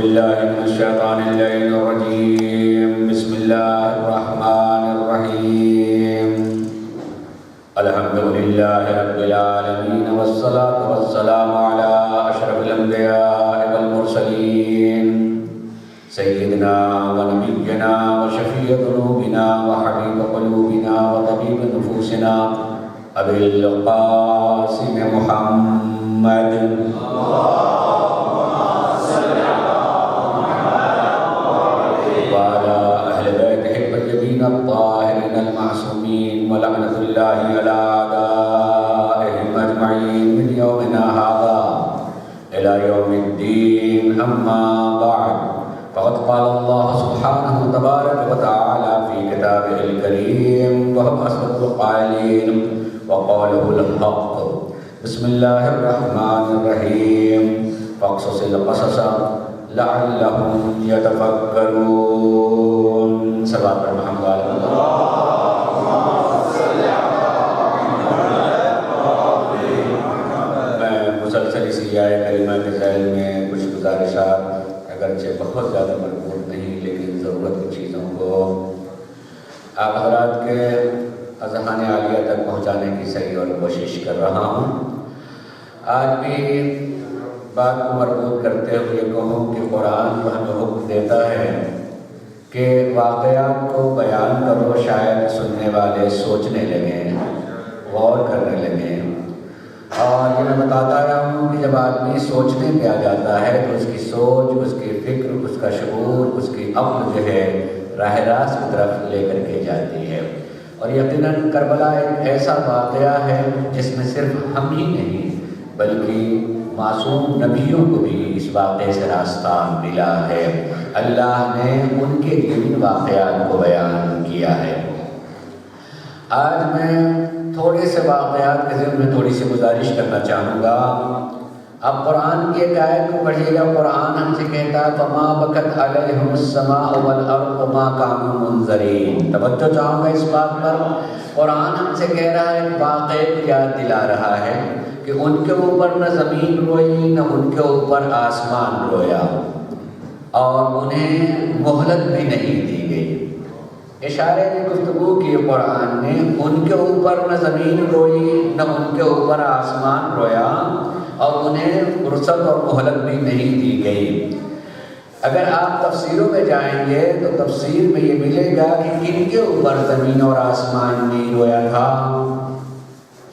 بالله من الشيطان اللعين الرجيم. بسم الله الرحمن الرحيم. الحمد لله رب العالمين والصلاة والسلام على أشرف الأنبياء والمرسلين سيدنا ونبينا وشفيع ذنوبنا وحبيب قلوبنا وطبيب نفوسنا أبي القاسم محمد وعلى أهل بيته الطيبين الطاهرين المعصومين ولعنة الله على أعدائهم أجمعين من يومنا هذا إلى يوم الدين. أما بعد، فقد قال الله سبحانه تبارك وتعالى في كتابه الكريم وهو أصدق القائلين وقوله الحق. بسم الله الرحمن الرحيم. فاقصص القصص لعلهم يتفكرون. صلوات محمد میں مسلسل اسی آیت کریمہ کے ذیل میں کچھ گزارشات اگرچہ بہت زیادہ مربوط نہیں لیکن ضرورت کی چیزوں کو آپ حضرات کے اذہان عالیہ تک پہنچانے کی صحیح اور کوشش کر رہا ہوں. آج بھی بات کو مربوط کرتے ہوئے کہوں کہ قرآن ہمیں حکم دیتا ہے کہ واقعات کو بیان کرو، شاید سننے والے سوچنے لگیں، غور کرنے لگیں. اور یہ میں بتاتا رہا ہوں کہ جب آدمی سوچنے پہ آ جاتا ہے تو اس کی سوچ، اس کی فکر، اس کا شعور، اس کی عقل جو ہے راہ راست کی طرف لے کر کے جاتی ہے. اور یقیناً کربلا ایک ایسا واقعہ ہے جس میں صرف ہم ہی نہیں بلکہ معصوم نبیوں کو بھی اس واقعے سے راستہ ملا ہے. اللہ نے ان کے لیے ان واقعات کو بیان کیا ہے. آج میں تھوڑے سے واقعات کے ذمہ میں تھوڑی سی گزارش کرنا چاہوں گا. اب قرآن کی ایک آیت کو پڑھیے گا. قرآن ہم سے کہتا ہے فَمَا بَكَتْ عَلَيْهِمُ السَّمَاءُ وَالْأَرْضُ وَمَا كَانُوا مُنذَرِينَ. توجہ چاہوں گا اس بات پر. قرآن ہم سے کہہ رہا ہے، ایک واقعے کو یاد دلا رہا ہے کہ ان کے اوپر نہ زمین روئی نہ ان کے اوپر آسمان رویا اور انہیں مہلت بھی نہیں دی گئی. اشارے میں گفتگو کی قرآن نے، ان کے اوپر نہ زمین روئی نہ ان کے اوپر آسمان رویا اور انہیں فرصت اور مہلت بھی نہیں دی گئی. اگر آپ تفسیروں میں جائیں گے تو تفسیر میں یہ ملے گا کہ کن کے اوپر زمین اور آسمان نہیں رویا تھا.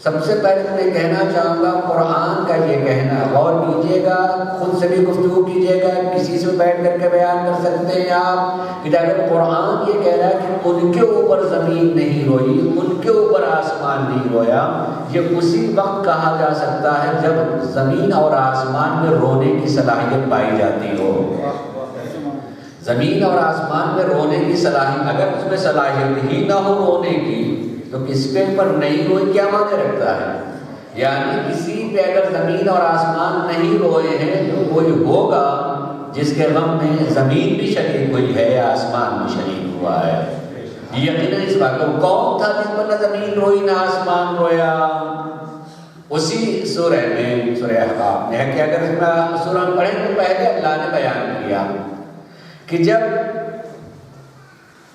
سب سے پہلے میں کہنا چاہوں گا قرآن کا یہ کہنا، غور کیجیے گا، خود سے بھی گفتگو کیجیے گا، کسی سے بیٹھ کر کے بیان کر سکتے ہیں آپ کہ اگر قرآن یہ کہہ رہا ہے کہ ان کے اوپر زمین نہیں روئی، ان کے اوپر آسمان نہیں رویا، یہ اسی وقت کہا جا سکتا ہے جب زمین اور آسمان میں رونے کی صلاحیت پائی جاتی ہو. زمین اور آسمان میں رونے کی صلاحیت، اگر اس میں صلاحیت ہی نہ ہو رونے کی تو کس کے اوپر نہیں روئی کیا معنی رکھتا ہے؟ یعنی کسی پہ اگر زمین اور آسمان نہیں روئے ہیں تو کوئی ہوگا جس کے غم میں زمین بھی شریک ہوئی ہے، آسمان بھی شریک ہوا ہے. یقیناً اس بات کو کون تھا جس پر نہ زمین روئی نہ آسمان رویا؟ اسی سورہ میں، سورہ احقاف میں ہے کہ اگر اس میں سورہ پڑھیں تو پہلے اللہ نے بیان کیا کہ جب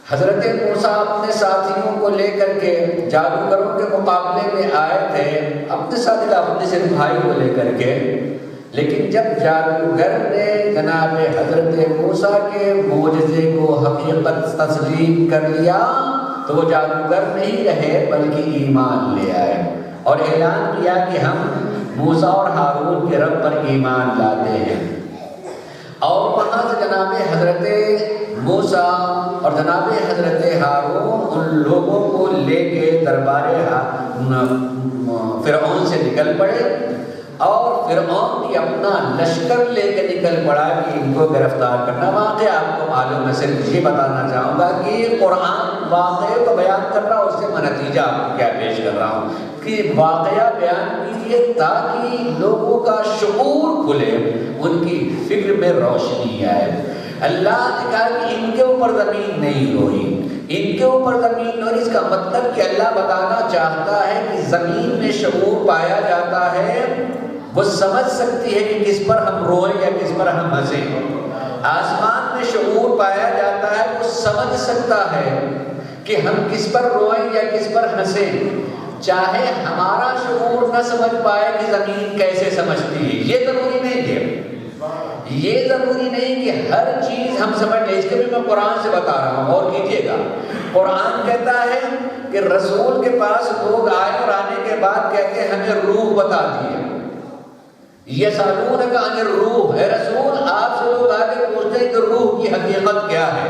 حضرت موسیٰ اپنے ساتھیوں کو لے کر کے جادوگروں کے مقابلے میں آئے تھے، اپنے ساتھی اپنے صرف بھائی کو لے کر کے، لیکن جب جادوگر نے جناب حضرت موسیٰ کے معجزے کو حقیقت تسلیم کر لیا تو وہ جادوگر نہیں رہے بلکہ ایمان لے آئے اور اعلان کیا کہ ہم موسیٰ اور ہارون کے رب پر ایمان لاتے ہیں. اور وہاں سے جناب حضرت موسیٰ اور جناب حضرت ہارون ان لوگوں کو لے کے دربار فرعون سے نکل پڑے اور فرعون بھی اپنا لشکر لے کے نکل پڑا کہ ان کو گرفتار کرنا. واقعہ آپ کو معلوم ہے، صرف یہ بتانا چاہوں گا کہ قرآن واقعے کو بیان کر رہا ہوں، اس سے میں نتیجہ آپ کو کیا پیش کر رہا ہوں کہ واقعہ بیان کیجیے تاکہ لوگوں کا شعور کھلے، ان کی فکر میں روشنی آئے. اللہ نے کہا کہ ان کے اوپر زمین نہیں روئی، ان کے اوپر زمین نہیں روئی، اس کا مطلب کہ اللہ بتانا چاہتا ہے کہ زمین میں شعور پایا جاتا ہے، وہ سمجھ سکتی ہے کہ کس پر ہم روئیں یا کس پر ہم ہنسیں. آسمان میں شعور پایا جاتا ہے، وہ سمجھ سکتا ہے کہ ہم کس پر روئیں یا کس پر ہنسیں، چاہے ہمارا شعور نہ سمجھ پائے کہ زمین کیسے سمجھتی ہے۔ یہ ضروری نہیں ہے، یہ ضروری نہیں کہ ہر چیز ہم سمجھ لیں۔ اس کے بھی میں قرآن سے بتا رہا ہوں، اور کیجئے گا۔ قرآن کہتا ہے کہ رسول کے پاس لوگ آئے اور آنے کے بعد کہتے ہیں ہمیں روح بتا دیے۔ یسألونک عن الروح، اے رسول آپ سے لوگ آگے پوچھتے ہیں کہ روح کی حقیقت کیا ہے؟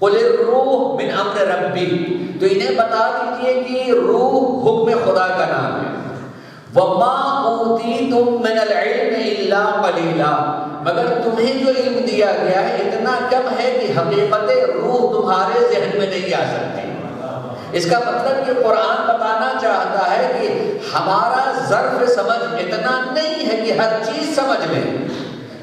قل الروح من امر ربی، تو انہیں بتا دیجئے کہ روح حکم خدا کا نام ہے۔ وما اوتیتم من العلم الا قلیلا، مگر تمہیں جو علم دیا گیا ہے اتنا کم ہے کہ حقیقت روح تمہارے ذہن میں نہیں آ سکتی۔ اس کا مطلب کہ قرآن بتانا چاہتا ہے کہ ہمارا ظرف سمجھ اتنا نہیں ہے کہ ہر چیز سمجھ لیں،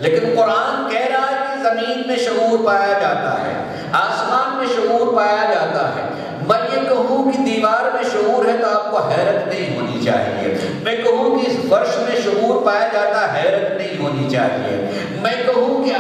لیکن قرآن کہہ رہا ہے کہ زمین میں شعور پایا جاتا ہے، آسمان میں شعور پایا جاتا ہے۔ میں یہ کہوں کہ دیوار میں شعور ہے تو آپ کو حیرت نہیں ہونی چاہیے، میں کہوں کہ اس فرش میں شعور پایا جاتا ہے، حیرت نہیں ہونی چاہیے، میں کہوں کہ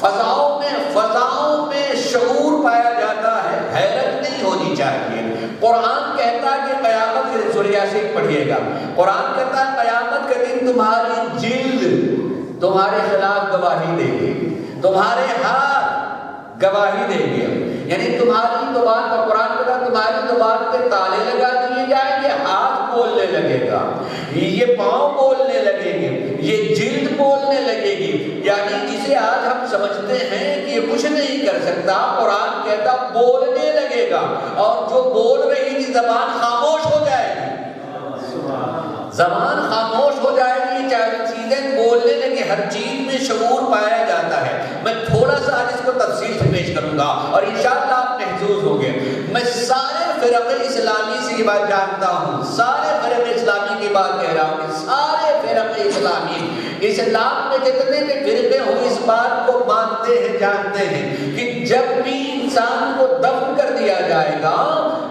فضاؤں میں شعور پایا جاتا ہے، حیرت نہیں ہونی چاہیے۔ قرآن کہتا ہے کہ قیامت کے دن، سورہ یاسین پڑھیے گا، قرآن کہتا ہے قیامت کے دن تمہاری جلد تمہارے خلاف گواہی دے گی، تمہارے ہاتھ گواہی دیں گے، یعنی تمہاری زبان کا، قرآن کہتا ہے تمہاری زبان پہ تالے لگا دیے جائیں گے، ہاتھ بولنے لگے گا، یہ پاؤں بولنے لگے گے، یہ جلد بولنے لگے گی، یعنی جسے آج ہم سمجھتے ہیں کہ یہ کچھ نہیں کر سکتا، قرآن کہتا بولنے لگے گا، اور جو بول رہی تھی زبان خاموش ہو جائے گی، زبان خاموش ہو جائے گی، چاہے چیزیں بولنے لگے، ہر چیز میں شعور پایا جاتا ہے۔ میں تھوڑا سا آج اس کو تفصیل سے پیش کروں گا اور انشاءاللہ آپ محظوظ ہوں گے۔ میں سارے فرق اسلامی سے یہ بات جانتا ہوں، سارے فرق اسلامی کی بات کہہ رہا ہوں کہ سارے فرق اسلامی، اسلام میں جتنے بھی فرقے ہوں اس بات کو مانتے ہیں، جانتے ہیں کہ جب بھی انسان کو دفن کر دیا جائے گا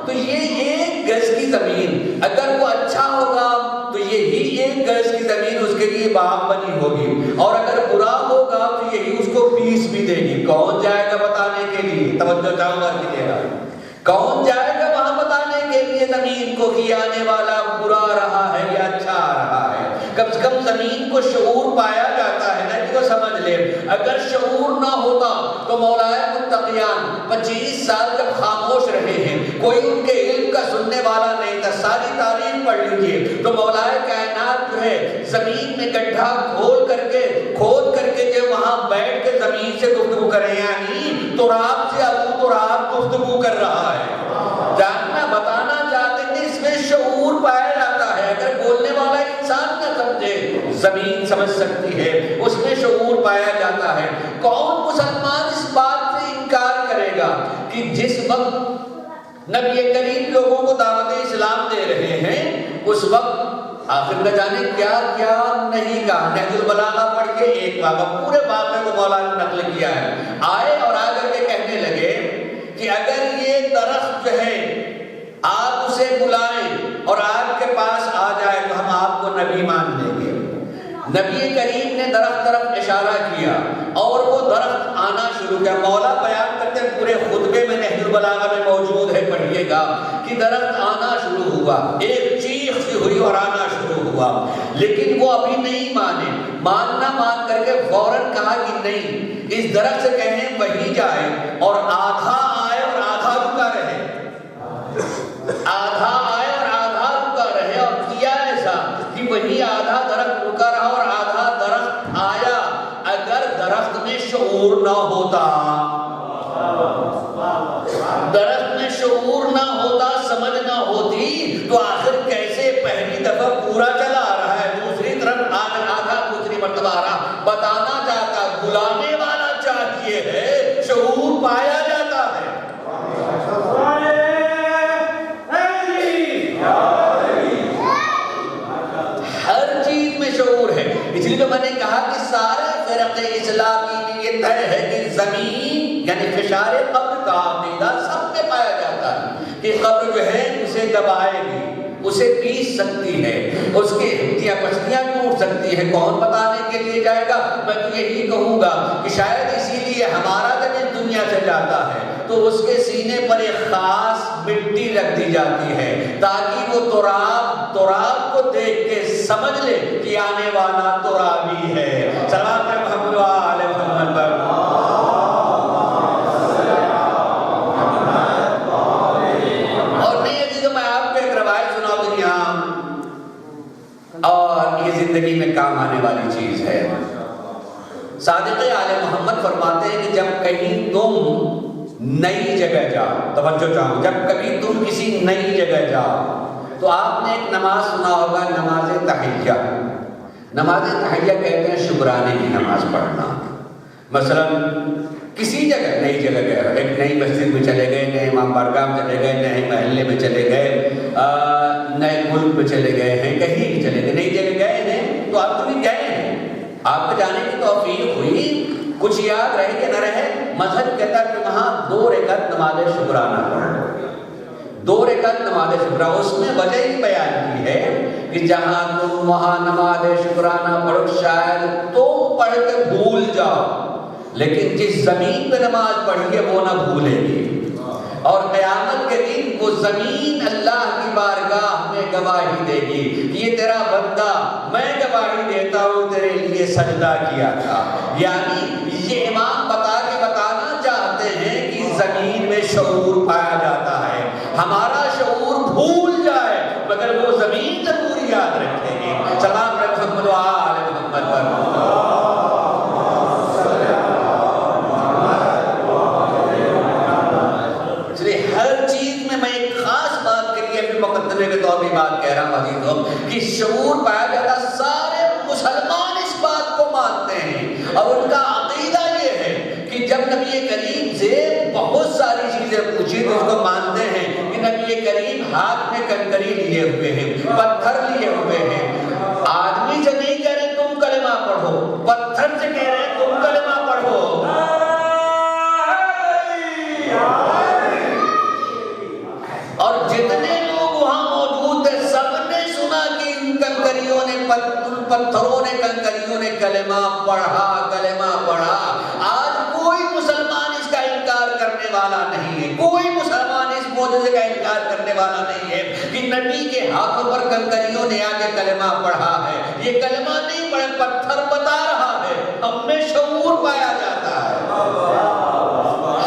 تو یہ 1 گز کی زمین، اگر وہ اچھا ہوگا تو یہی 1 گز کی زمین اس کے لیے باغ بنی ہوگی، اور اگر برا ہوگا تو یہی اس کو پیس بھی دے گی۔ کون جائے گا بتانے کے لیے؟ توجہ چاہوں گا کیجیے گا، کون جائے گا وہاں بتانے کے لیے زمین کو کہ آنے والا برا رہا ہے یا اچھا رہا ہے؟ کم سے کم زمین کو شعور پایا جاتا ہے نا، کہ وہ سمجھ لے۔ اگر شعور نہ ہوتا تو مولانا متقیان 25 سال جب خاموش رہے ہیں، کوئی ان کے علم کا سننے والا نہیں تھا، ساری تاریخ پڑھ لیجیے تو مولانا کائنات جو ہے زمین میں گڈھا کھود کر کے جو وہاں بیٹھ کے زمین سے گفتگو کرے، یعنی تراب سے ابو تراب گفتگو کر رہا ہے۔ جاننا بتانا چاہتے ہیں اس میں شعور پایا جاتا ہے، اگر بولنے والا انسان نہ سمجھے زمین سمجھ سکتی ہے، اس میں شعور پایا جاتا ہے۔ کون مسلمان اس بات سے انکار کرے گا کہ جس وقت نبی کریم لوگوں کو دعوت اسلام دے رہے ہیں اس وقت آخر نہ جانے کیا کیا نہیں کہا۔ نہج البلاغہ پڑھ کے ایک واقعہ، پورے واقعے کو مولانا نے نقل کیا ہے۔ آئے اور آ کر کے کہنے لگے کہ اگر یہ درخت جو ہے آپ اسے بلائیں اور آپ کے پاس آ جائے تو ہم آپ کو نبی مان لیں گے۔ نبی کریم نے درخت طرف اشارہ کیا اور وہ درخت آنا شروع کیا۔ مولا بیان کرتے ہیں پورے خطبے میں، نہج البلاغہ میں موجود ہے، پڑھیے گا کہ درخت آنا شروع ہوا، ایک چیخ سی ہوئی اور آنا شروع ہوا، لیکن وہ ابھی نہیں مانے۔ ماننا مان کر کے فوراً کہا کہ نہیں، اس درخت سے کہیں وہی جائے اور آدھا آئے اور آدھا رکا رہے، آدھا آئے اور آدھا رکا رہے، اور کیا ایسا کہ وہی آدھا درخت رکا رہا اور آدھا درخت آیا۔ اگر درخت میں شعور نہ ہوتا، درخت میں شعور نہ ہوتا، سمجھ نہ ہوتی تو آخر کیسے پہلی دفعہ پورا چلا آ رہا ہے، دوسری طرف آدھا دوسری مرتبہ آ رہا۔ بتانا چاہتا، بلانے والا چاہیے ہے، شعور پایا جاتا ہے۔ ہر چیز میں شعور ہے، اس لیے تو میں نے کہا کہ سارے فرق اسلامی میں یہ طے ہے کہ زمین یعنی فشار قبر کا عقیدہ سب میں پایا جاتا ہے کہ قبر جو ہے اسے دبائے گی، اسے پیس سکتی ہے، اس کی ہڈیاں پسلیاں ٹوٹ سکتی ہے، کون بتانے کے لیے جائے گا؟ میں تو یہی کہوں گا کہ شاید اسی لیے ہمارا جب اس دنیا سے جاتا ہے تو اس کے سینے پر ایک خاص مٹی رکھ دی جاتی ہے تاکہ وہ تراب کو دیکھ کے سمجھ لے کہ آنے والا ترابی ہے۔ سلام محمد و آل محمد پر۔ اور نہیں عزیزو، میں آپ کو ایک روایت سنا دوں یہاں، اور یہ زندگی میں کام آنے والی چیز ہے۔ صادق آل محمد فرماتے ہیں کہ جب کہیں تم نئی جگہ جاؤ، توجہ چاہوں، جب کبھی تم کسی نئی جگہ جاؤ تو آپ نے ایک نماز سنا ہوگا، نماز تحیہ۔ نماز تحیہ کہتے ہیں شکرانے کی نماز پڑھنا۔ مثلا کسی جگہ نئی جگہ گئے، ایک نئی مسجد میں چلے گئے، نئے امام بارگاہ میں چلے گئے، نئے محلے میں چلے گئے، نئے ملک میں چلے گئے ہیں، کہیں بھی چلے گئے، نئی جگہ گئے ہیں تو آپ بھی گئے ہیں، آپ کو جانے کی توفیق ہوئی، کچھ یاد رہے کہ نہ رہے، مذہب کہتا ہے کہ وہاں 2 رکعت نماز شکرانہ پڑھو، 2 رکعت نماز شکرانہ۔ اس میں وجہ ہی بیان کی ہے کہ جہاں تم وہاں نماز شکرانہ پڑھو، شاید تم پڑھ کے بھول جاؤ، لیکن جس زمین پہ نماز پڑھی ہے وہ نہ بھولے گی، اور قیامت کے دن وہ زمین اللہ کی بارگاہ میں گواہی دے گی کہ یہ تیرا بندہ، میں گواہی دیتا ہوں تیرے لیے سجدہ کیا تھا۔ یعنی یہ امام بتانا چاہتے ہیں کہ زمین میں شعور پایا جاتا ہے، ہمارا شعور بھول جائے مگر وہ زمین ضرور یاد رکھے گی۔ سلام محمد و آل محمد پر۔ مقدمے کے طور پہ بات کہہ رہا ہوں عزیزوں کہ شعور پایا جاتا، سارے مسلمان اس بات کو مانتے ہیں اور ان کا عقیدہ یہ ہے کہ جب نبی کریم سے بہت ساری چیزیں پوچھی تو اس کو مانتے ہیں کہ نبی کریم ہاتھ میں کنکری لیے ہوئے ہیں، پتھر لیے ہوئے ہیں، آدمی سے نہیں کہہ رہے تم کلمہ پڑھو، پتھر سے کہہ رہے تم کلمہ پڑھو۔ اور جتنے پتھروں نے کلمہ پڑھا۔ آج کوئی مسلمان اس کا انکار کرنے والا نہیں ہے، کوئی مسلمان اس معجزے کا انکار کرنے والا نہیں ہے کہ نبی کے ہاتھوں پر کنکریوں نے آ کے کلمہ پڑھا ہے۔ یہ کلمہ نہیں پڑھے، پتھر بتا رہا ہے، ہم میں شعور پایا جاتا ہے،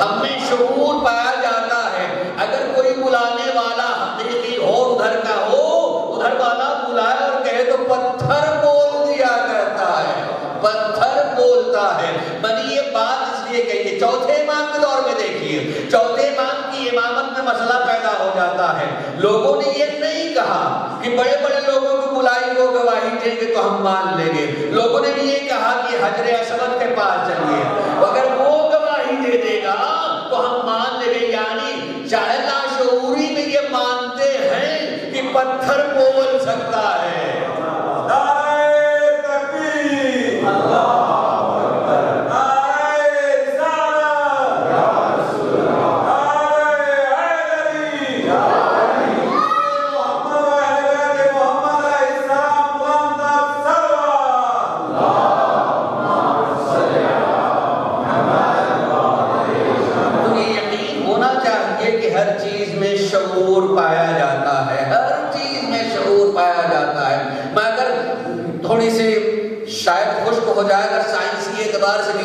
ہم میں شعور پایا جاتا ہے۔ اگر کوئی بلانے والا حقیقی ہو، ادھر کا ہو، ادھر والا بلائے اور کہے تو پتھر ہے۔ بنی یہ بات اس لیے کہی ہے، چوتھے امام کے دور میں دیکھیے، چوتھے امام کی امامت میں مسئلہ پیدا ہو جاتا ہے۔ لوگوں نے یہ نہیں کہا کہ بڑے بڑے لوگوں کو بلائی وہ گواہی دیں گے تو ہم مان لیں گے، لوگوں نے بھی یہ کہا کہ حجر اسود کے پاس چلیے، اگر وہ گواہی دے دے گا تو ہم مان لیں گے۔ یعنی چاہے لاشعوری میں یہ مانتے ہیں کہ پتھر بول سکتا ہے۔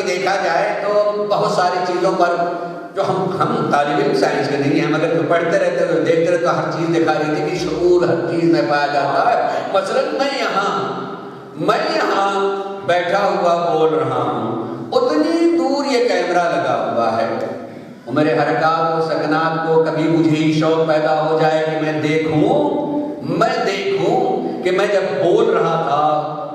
دیکھا جائے تو بہت ساری چیزوں پر جو ہم طالب علم سائنس کے نہیں ہیں مگر جو پڑھتے رہتے ہیں دیکھتے رہتے ہر چیز دکھا رہی تھی کہ شعور ہر چیز میں پایا جاتا ہے۔ مثلا میں یہاں بیٹھا ہوا بول رہا ہوں، اتنی دور یہ کیمرہ لگا ہوا ہے، میرے حرکات و سکنات کو کبھی مجھے ہی شوق پیدا ہو جائے کہ میں دیکھوں کہ میں جب بول رہا تھا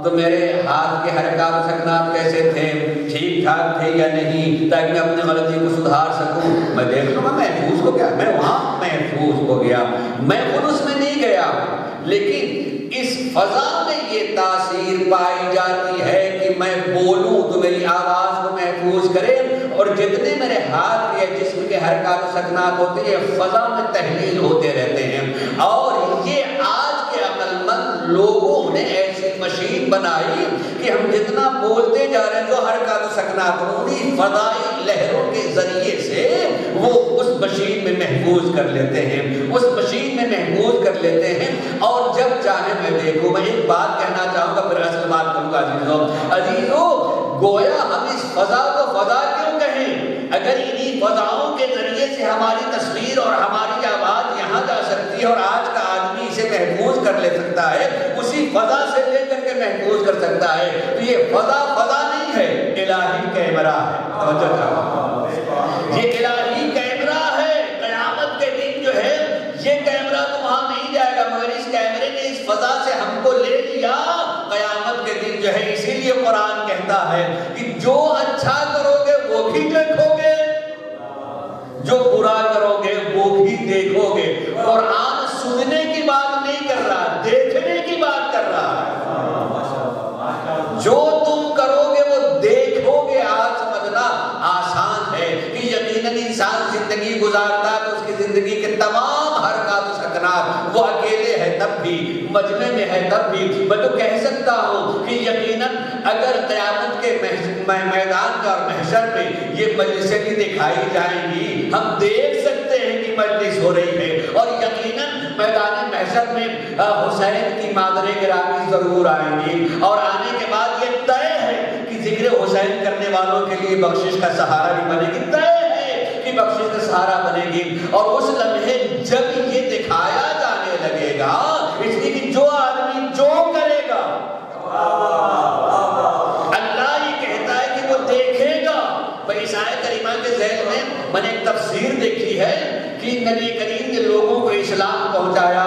تو میرے ہاتھ کے حرکات و سکنات کیسے تھے، ٹھیک ٹھاک تھے یا نہیں، تاکہ میں اپنے غلطی کو سدھار سکوں۔ میں دیکھ لوں گا محفوظ ہو گیا، میں وہاں محفوظ ہو گیا، میں خود اس میں نہیں گیا، لیکن اس فضا میں یہ تاثیر پائی جاتی ہے کہ میں بولوں تو میری آواز کو محفوظ کرے، اور جتنے میرے ہاتھ کے جسم کے حرکات و سکنات ہوتے ہیں یہ فضا میں تحلیل ہوتے رہتے ہیں، اور یہ آج لوگوں نے ایسی مشین بنائی کہ ہم جتنا بولتے جا رہے ہیں تو حرکات و سکنات انہی فضائی لہروں کے ذریعے سے وہ اس مشین میں محفوظ کر لیتے ہیں، اس مشین میں محفوظ کر لیتے ہیں، اور جب چاہے میں دیکھوں۔ میں ایک بات کہنا چاہوں گا پھر اصل بات کروں گا عزیزو، گویا ہم اس فضا کو فضا کیوں کہیں؟ اگر انہی فضاؤں کے ذریعے سے ہماری تصویر اور ہماری آواز یہاں جا سکتی ہے اور آج کا آدمی اسے محفوظ کر لے سکتا ہے، اسی فضا سے لے کر کے محفوظ کر سکتا ہے، تو یہ فضا فضا نہیں ہے، الہی کیمرہ ہے۔ یہ الہی کیمرہ ہے۔ قیامت کے دن جو ہے یہ کیمرہ تو وہاں نہیں جائے گا، مگر اس کیمرے نے اس فضا سے ہم کو لے لیا قیامت کے دن جو ہے۔ اسی لیے قرآن کہتا ہے کہ جو اچھا کرو گے وہ بھی دیکھو گے، جو برا کرو گے وہ بھی دیکھو گے۔ قرآن سننے کی بات نہیں کر رہا، دیکھنے کی بات کر رہا ہے۔ جو تم کرو گے وہ دیکھو گے۔ آج سمجھنا آسان ہے کہ یقیناً انسان زندگی گزارتا ہے تو اس کی زندگی کے تمام حرکات و سکنات وہ اکیلے ہے تب بھی، مجمع میں ہے تب بھی۔ میں تو کہہ سکتا ہوں کہ یقیناً اگر قیامت کے میدان کا اور محشر میں یہ مجلسیں بھی دکھائی جائیں گی، ہم دیکھ سکتے ہیں کہ مجلس ہو رہی ہے، اور یقیناً میدان محشر میں حسین کی مادر گرامی ضرور آئیں گی، اور آنے کے بعد یہ طے ہے کہ ذکر حسین کرنے والوں کے لیے بخشش کا سہارا بھی بنے گی، طے ہے کہ بخشش کا سہارا بنے گی۔ اور اس لمحے جب یہ دکھایا جانے لگے گا، اس لیے کہ جو آدمی جو کرے گا اللہ یہ کہتا ہے کہ وہ دیکھے گا۔ اس آیت کریمہ کے ذیل میں نے ایک تفسیر دیکھی ہے کہ نبی کریم نے لوگوں کو اسلام پہنچایا،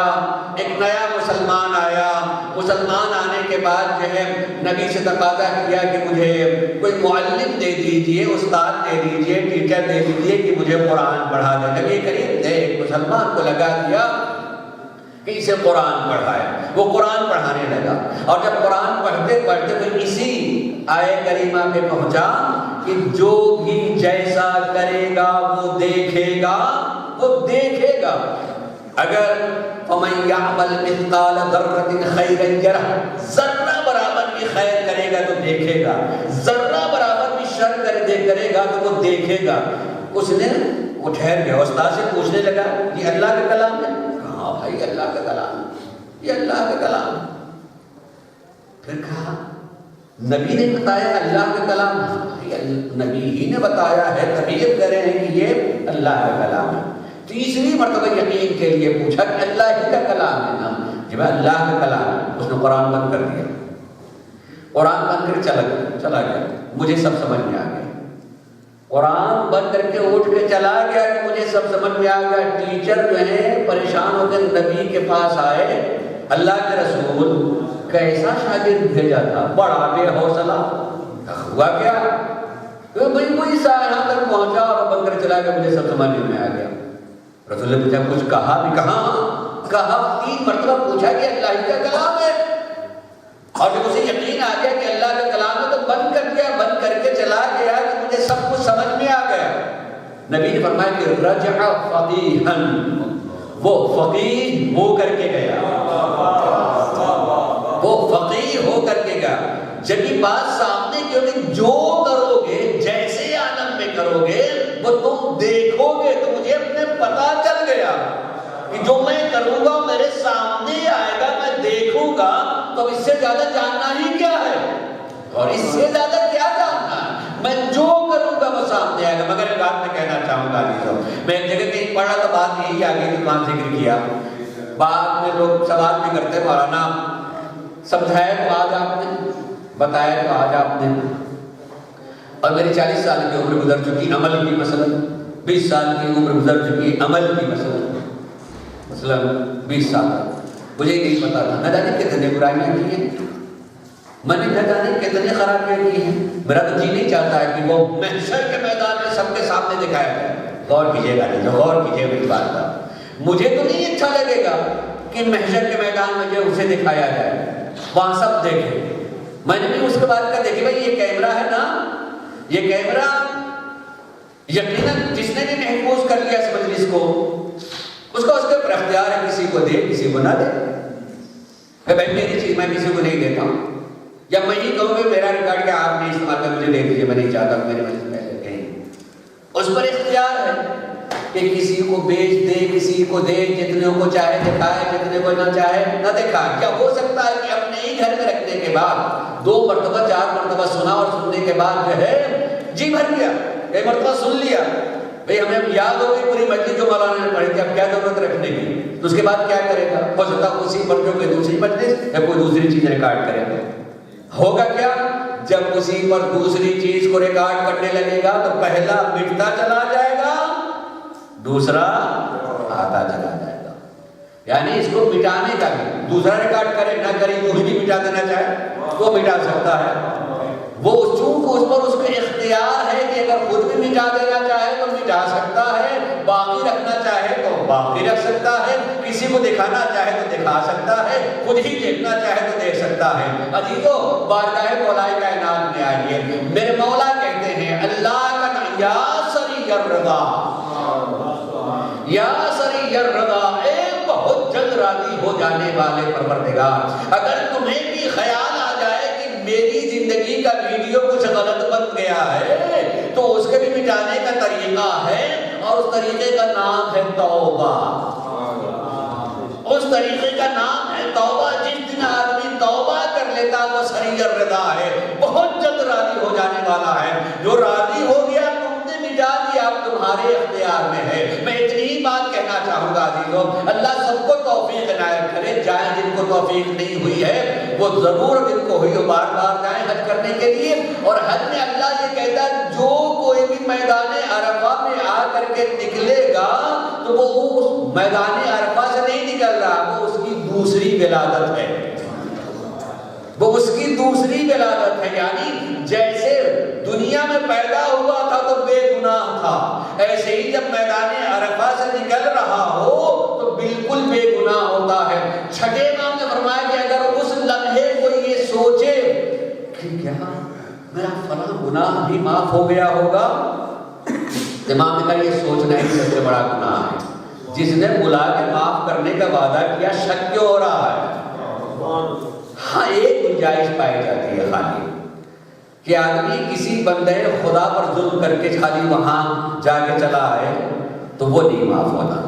ایک نیا مسلمان آیا، مسلمان آنے کے بعد جو ہے نبی سے تقاضا کیا کہ مجھے کوئی معلم دے دیجئے، استاد دے دیجئے، ٹیچر دے دیجئے کہ مجھے قرآن پڑھا دے۔ نبی کریم نے ایک مسلمان کو لگا دیا کہ اسے قرآن پڑھائے، وہ قرآن پڑھانے لگا، اور جب قرآن پڑھتے پڑھتے پھر اسی آیت کریمہ پہ پہنچا کہ جو بھی جیسا کرے گا وہ دیکھے گا، وہ دیکھے گا۔ اگر فَمَن يَعْمَلْ مِثْقَالَ ذَرَّةٍ خَيْرًا يَرَهُ، ذرہ برابر بھی خیر کرے گا تو دیکھے گا، ذرہ برابر بھی شر کرے گا تو وہ دیکھے گا۔ اس نے وہ ٹھہر گیا، استاد سے پوچھنے لگا یہ اللہ کا کلام ہے؟ کہا بھائی اللہ کا کلام، یہ اللہ کا کلام۔ پھر کہا نبی نے بتایا اللہ کا کلام، نبی ہی نے بتایا ہے، طبیعت کہہ رہے ہیں کہ یہ اللہ کا کلام ہے۔ تیسری مرتبہ یقین کے لیے پوچھا کہ اللہ ہی کا کلام ہے نا؟ جب اللہ کا کلام ہے، اس نے قرآن بند کر دیا، قرآن بند کر چلا گیا۔ مجھے سب سمجھ میں آ گیا، قرآن بند کر کے اٹھ کے چلا گیا کہ مجھے سب سمجھ میں آ گیا۔ ٹیچر جو ہے پریشان ہو کے نبی کے پاس آئے، اللہ کے رسول کیسا شاگرد بھیجا تھا، بڑا بے حوصلہ، ہوا کیا؟ بھئی کوئی سا یہاں تک پہنچا اور بند کر چلا گیا، مجھے سب سمجھ میں آ گیا۔ رسول نے پوچھا کچھ کہا بھی؟ کہا 3 مرتبہ پوچھا کہ اللہ ہی کا کلام ہے، اور جب اسے یقین آ گیا کہ اللہ کا کلام ہے تو بند کر دیا، بند کر کے چلا گیا کہ مجھے سب کچھ سمجھ میں آ گیا۔ نبی نے فرمایا کہ رجع فقیہا، وہ فقیہ ہو کر کے گیا، وہ فقیہ ہو کر کے گیا۔ جب یہ بات سامنے کی ہوگی، جو کرو گے جیسے عالم میں کرو گے وہ تم دیکھو گے، تو مجھے اپنے پتا چل گیا کہ جو میں کروں گا میرے سامنے آئے گا، میں دیکھوں گا، تو اس سے زیادہ جاننا ہی کیا ہے، اور اس سے زیادہ کیا جاننا ہے؟ میں جو کروں گا وہ سامنے آئے گا۔ مگر ایک بات میں کہنا چاہوں گا عزیزو، میں ایک جگہ کہیں پڑھا تو بات یہی آگئی جو وہاں ذکر کیا، بعد میں لوگ سوال بھی کرتے ہیں مولانا سمجھایا تو آج آپ نے، بتایا تو آج آپ نے، اور میری 40 سال کی عمر گزر چکی عمل کی، مثلا 20 سال کی عمر گزر چکی عمل کی، مثلا 20 سال مجھے نہیں پتا تھا، نہ جانے کتنے برائیاں کی ہیں، میں نے نہ جانے کتنے خرابیاں کی ہیں۔ میرا تو جی نہیں چاہتا ہے کہ وہ محشر کے میدان میں سب کے سامنے دکھایا جائے۔ غور کیجیے گا، نہیں تو غور کیجیے میری بات کا، مجھے تو نہیں اچھا لگے گا کہ محشر کے میدان میں جو اسے دکھایا جائے، وہاں سب دیکھیں۔ میں نے بھی اس کے بعد کہا دیکھیں بھائی یہ کیمرہ ہے نا، یہ کیمرہ یقیناً جس نے بھی محفوظ کر لیا اس مجلس کو، اس کا اس کے اوپر اختیار ہے، کسی کو دے کسی کو نہ دے۔ کہ بھائی میری چیز میں کسی کو نہیں دیتا ہوں، یا میں ہی کہوں کہ میرا ریکارڈ کیا آپ نہیں استعمال کر مجھے دے دیجیے، میں نہیں چاہتا میرے مجلس میں ایسے کہیں۔ اس پر اختیار ہے کہ کسی کو بیچ دے، کسی کو دے، جتنے کو چاہے دکھائے، جتنے کو نہ چاہے نہ دکھائے۔ کیا ہو سکتا ہے کہ اپنے ہی گھر میں رکھنے کے بعد 2 مرتبہ 4 مرتبہ سنا اور سننے کے بعد جو ہے جی بھر گیا، ایک مرتبہ سن لیا، بھئی ہمیں یاد ہو گئی پوری مجلس جو مولانا نے پڑھی تھی، اب کیا ضرورت رکھنے کی، تو اس کے بعد کیا کرے گا؟ ہو سکتا ہے اسی پر جو کوئی دوسری مجلس یا کوئی دوسری چیز ریکارڈ کرے گا۔ ہوگا کیا؟ جب اسی پر دوسری چیز کو ریکارڈ کرنے لگے گا تو پہلا مٹتا چلا جائے گا، دوسرا آتا چلا جائے گا۔ یعنی اس کو مٹانے کا بھی دوسرا ریکارڈ کرے نہ کرے، تو ہی بھی مٹا دینا چاہے وہ مٹا سکتا ہے۔ وہ چونکہ اس پر اس کو اختیار ہے کہ اگر خود بھی مٹا دینا چاہے تو مٹا سکتا ہے، باقی رکھنا چاہے تو باقی رکھ سکتا ہے، کسی کو دکھانا چاہے تو دکھا سکتا ہے، خود ہی دیکھنا چاہے تو دیکھ سکتا ہے۔ عزیزو، بارگاہ مولا کائنات میں آئیے، میرے مولا کہتے ہیں اللہ کا نام یا سری الرضا، یا سری الرضا، اے بہت جلد راضی ہو جانے والے پروردگار، اگر تمہیں بھی خیال آ جائے کہ میری زندگی کا ویڈیو کچھ غلط بن گیا ہے تو اس کے بھی مٹانے کا طریقہ ہے، اور اس طریقے کا نام ہے توبہ۔ اس طریقے کا نام ہے توبہ۔ جس دن آدمی توبہ کر لیتا وہ سری الرضا ہے، بہت جلد راضی ہو جانے والا ہے۔ جو راضی ہو گیا تم نے مٹا دیا، اب تمہارے اختیار میں ہے۔ میں اتنی ہی بات کہنا چاہوں گا عزیزو، اللہ سب کو توفیق عنایت کرے، جائیں جن کو توفیق نہیں ہوئی ہے وہ ضرور جن کو ہوئی ہو بار بار جائیں حج کرنے کے لیے۔ اور حج میں اللہ یہ کہتا ہے جو کوئی بھی میدان عرفہ میں آ کر کے نکلے گا تو وہ اس میدان عرفہ سے نہیں نکل رہا، وہ اس کی دوسری ولادت ہے، وہ اس کی دوسری ولادت ہے۔ یعنی جیسے دنیا میں پیدا ہوا تھا تو بے گناہ تھا، ایسے ہی جب میدان عرفہ سے نکل رہا ہو تو بالکل بے گناہ ہوتا ہے۔ چھٹے امام نے فرمایا کہ اگر اس لمحے کوئی یہ سوچے کہ کیا میرا فلاں گناہ بھی معاف ہو گیا ہوگا، امام نے کہا یہ سوچنا ہی سب سے بڑا گناہ ہے۔ جس نے بلا کے معاف کرنے کا وعدہ کیا، شک کیوں ہو رہا ہے؟ ہاں ایک گنجائش پائی جاتی ہے خالی، کہ آدمی کسی بندے خدا پر ظلم کر کے خالی وہاں جا کے چلا آئے تو وہ نہیں معاف ہوتا۔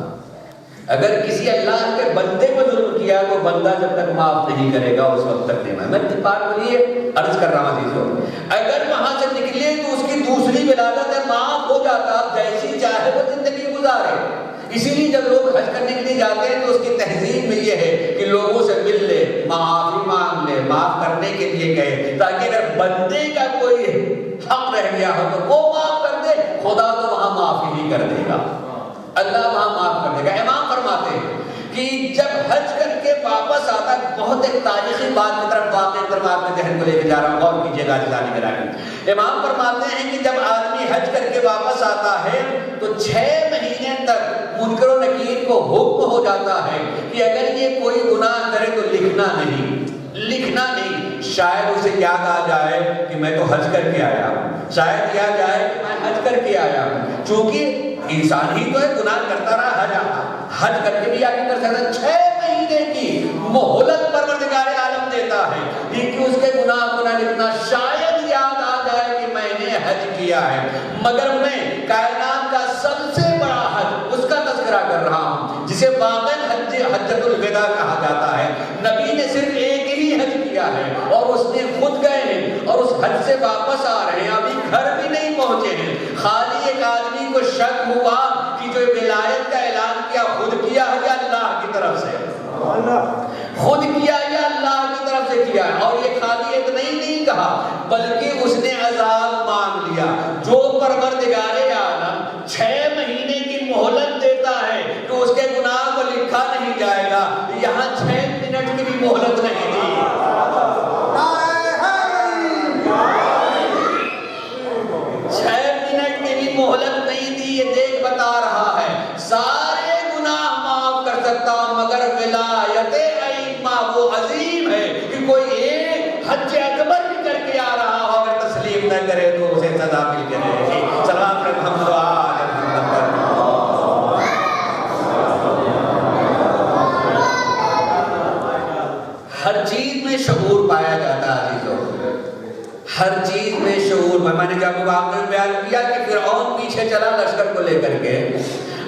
اگر کسی اللہ کے بندے کو ظلم کیا تو بندہ جب تک معاف نہیں کرے گا اس وقت تک نہیں معاف۔ میں اتفاق کے لیے عرض کر رہا ہوں، اگر وہاں سے نکلے تو اس کی دوسری ولادت ہے، معاف ہو جاتا، اب جیسی چاہے وہ زندگی گزارے۔ اسی لیے جب لوگ حج کرنے کے لیے جاتے ہیں تو اس کی تہذیب میں یہ ہے کہ لوگوں سے مل لے، معافی مانگ لے، معاف کرنے کے لیے گئے، تاکہ اگر بندے کا کوئی حق رہ گیا ہو تو وہ معاف کر دے، خدا تو وہاں معافی نہیں کر دے گا، اللہ وہاں معاف کر دے گا۔ امام فرماتے ہیں کہ جب حج کر کے واپس آتا ہے، بہت ایک تاریخی بات کی طرف واقعی طرف آپ کے ذہن کو لے کے جا رہا ہوں، غور کیجیے گا جزاک اللہ خیر۔ امام فرماتے ہیں کہ جب آدمی حج کر کے واپس آتا ہے تو 6 مہینے تک منکر و نکیر کو حکم ہو جاتا ہے کہ اگر یہ کوئی گناہ کرے تو لکھنا نہیں، شاید اسے یاد آ جائے کہ میں تو حج کر کے آیا ہوں، شاید یاد آئے کہ میں حج کر کے آیا ہوں، چونکہ انسان ہی تو ہے، گناہ کرتا رہا، حج کر کے بھی آگے کر سکتا۔ 6 مہینے کی مہلت پروردگار عالم دیتا ہے کہ اس کے گناہ کو نہ لکھنا، شاید یاد آ جائے کہ میں نے حج کیا ہے۔ مگر میں کائنات کا سب سے بڑا حج اس کا تذکرہ کر رہا ہوں جسے واقعاً حجۃ الوداع کہا جاتا ہے۔ نبی نے صرف ایک ہی حج کیا ہے اور اس نے خود گئے ہیں اور اس حج سے واپس آ رہے ہیں، ابھی گھر بھی نہیں پہنچے ہیں۔ خالی ایک آدمی کو شک ہوا کہ جو ولایت کا اعلان کیا خود کیا ہے یا اللہ کی طرف سے، خود کیا یا اللہ کی طرف سے کیا ہے۔ اور یہ خالی اتنا ہی نہیں کہا بلکہ اس نے عذاب مانگ لیا۔ جو پروردگار عالم 6 مہینے کی مہلت دیتا ہے تو اس کے گناہ کو لکھا نہیں جائے گا، یہاں 6 منٹ کی بھی مہلت نہیں دی۔ 6 منٹ کی بھی مہلت نہیں دی، یہ دیکھ بتا رہا ہے سارے گناہ معاف کر سکتا ہوں، مگر ولایت ائمہ وہ عظیم ہے کہ کوئی ایک حج اکبر بھی کر کے آ رہا ہو اگر تسلیم نہ کرے تو اسے سزا مل کے رہے گی۔ سلام پر محمد و آل محمد۔ ہر چیز میں شعور پایا جاتا ہے عزیزوں، ہر چیز میں شعور. میں نے جب واقعہ بیان کیا کہ فرعون پیچھے چلا لشکر کو لے کر کے،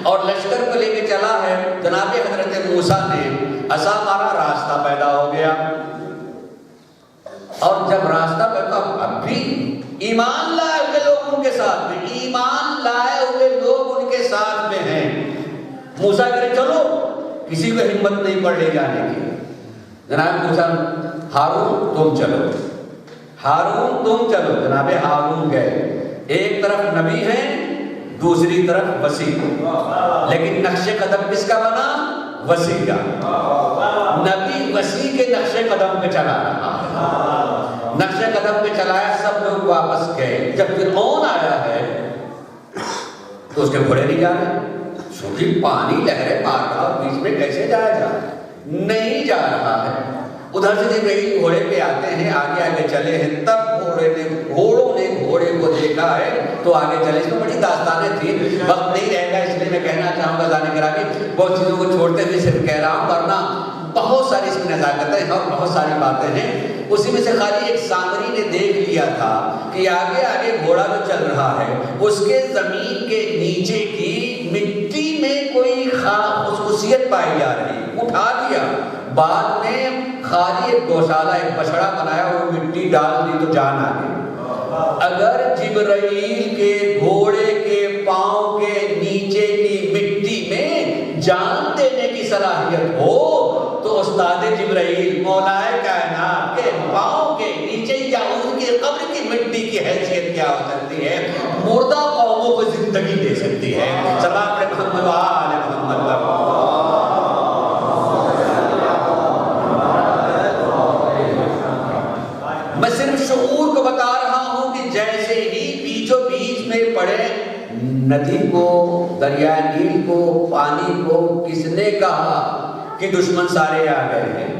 اور لشکر کو لے کے چلا ہے، جناب حضرت موسیٰ نے عصا مارا، راستہ پیدا ہو گیا. اور جب راستہ پیدا، اب بھی ایمان لائے ہوئے لوگ ان کے ساتھ میں، ایمان لائے ہوئے لوگ ان کے ساتھ میں ہیں. موسیٰ کہے چلو، کسی کو ہمت نہیں پڑ لے جانے کی. جناب موسیٰ، ہارون تم چلو، ہارون تم چلو. جناب ہارون گئے، ایک طرف نبی ہیں، دوسری طرف وسیع، لیکن نقش قدم کس کا بنا؟ وسیع کا. نبی وسیع کے نقش قدم پہ چلا رہا ہے، نقش قدم پہ چلایا. سب لوگ واپس گئے. جب فرعون آیا ہے تو اس کے گھوڑے نہیں جا رہے، چونکہ پانی لہریں مار رہا، بیچ میں کیسے جایا جا؟ نہیں جا رہا ہے. ادھر سے جبرائیل گھوڑے پہ آتے ہیں، آگے آگے چلے ہیں. تب گھوڑوں نے گھوڑے کو دیکھا ہے تو آگے چلے. اس میں بڑی داستانیں تھیں، وقت نہیں رہے گا، اس لیے میں کہنا چاہوں گا زانے گرامی بہت چیزوں کو چھوڑتے ہوئے صرف کہہ رہا ہوں، ورنہ بہت ساری اس میں نزاکتیں اور بہت ساری باتیں ہیں. اسی میں سے خالی ایک سامری نے دیکھ لیا تھا کہ آگے آگے گھوڑا جو چل رہا ہے اس کے زمین کے نیچے کی مٹی میں کوئی خصوصیت پائی جا رہی، اٹھا دیا. بعد میں خالی ایک گوشالہ، ایک بچڑا بنایا، وہ مٹی ڈال دی تو جان آ گئی. اگر جبرائیل کے گھوڑے کے پاؤں کے نیچے کی مٹی میں جان دینے کی صلاحیت ہو تو استاد جبرائیل مولا کائنات کے پاؤں کے نیچے یا ان کے قبر کی مٹی کی حیثیت کیا ہو سکتی ہے؟ مردہ قوموں کو زندگی دے سکتی ہے. سلام محمد و آل محمد. میں صرف شعور کو بتا رہا ہوں کہ جیسے ہی بیچوں بیچ میں پڑے ندی کو، دریا نیل کو، پانی کو کس نے کہا کہ دشمن سارے آ گئے ہیں؟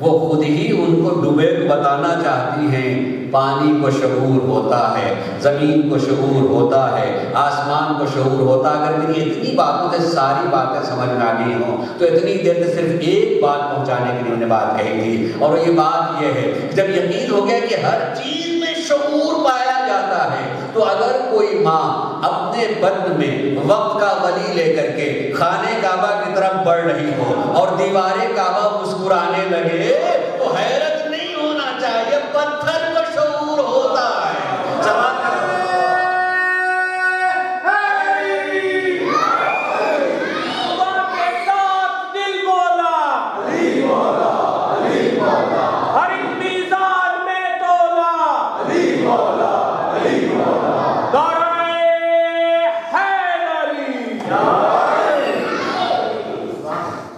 وہ خود ہی ان کو ڈوبے کو بتانا چاہتی ہیں. پانی کو شعور ہوتا ہے، زمین کو شعور ہوتا ہے، آسمان کو شعور ہوتا. اگر میری اتنی باتوں سے ساری باتیں سمجھ میں آ گئی ہوں تو اتنی دیر سے صرف ایک بات پہنچانے کے لیے میں نے بات کہی تھی، اور یہ بات یہ ہے کہ جب یقین ہو گیا کہ ہر چیز میں شعور پایا جاتا ہے تو اگر کوئی ماں اپنے بدن میں وقت کا ولی لے کر کے خانے کعبہ کی طرف بڑھ رہی ہو اور دیواریں کعبہ مسکرانے لگے تو حیرت نہیں ہونا چاہیے، پتھر کو شعور ہوتا ہے.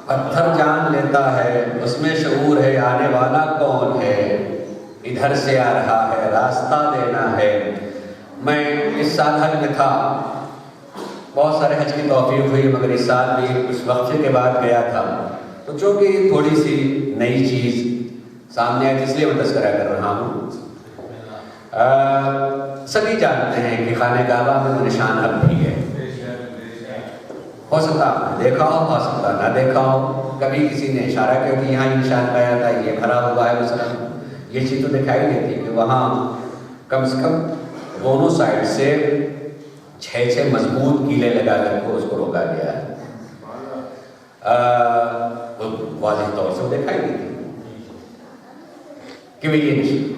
پتھر جان لیتا ہے، اس میں شعور ہے آنے والا کون ہے، ادھر سے آ رہا ہے، راستہ دینا ہے. میں اس سال حج میں تھا، بہت سارے حج کی توفیق ہوئی، مگر اس سال بھی کچھ وقفے کے بعد گیا تھا. تو چونکہ تھوڑی سی نئی چیز سامنے آئی اس لیے میں تذکرہ کر رہا ہوں. سبھی جانتے ہیں کہ خانہ کعبہ میں وہ نشان اب بھی ہے. ہو سکتا دیکھا ہو سکتا نہ دیکھا ہو. کبھی کسی نے اشارہ کیا کہ یہاں یہ نشان پایا تھا، یہ کھڑا ہوا ہے مثلا. یہ چیز تو دکھائی دیتی کہ وہاں کم سے کم دونوں سائڈ سے 6 مضبوط کیلے لگا کر کے اس کو روکا گیا ہے. واضح طور سے دکھائی دیتی کہ یہ نشان.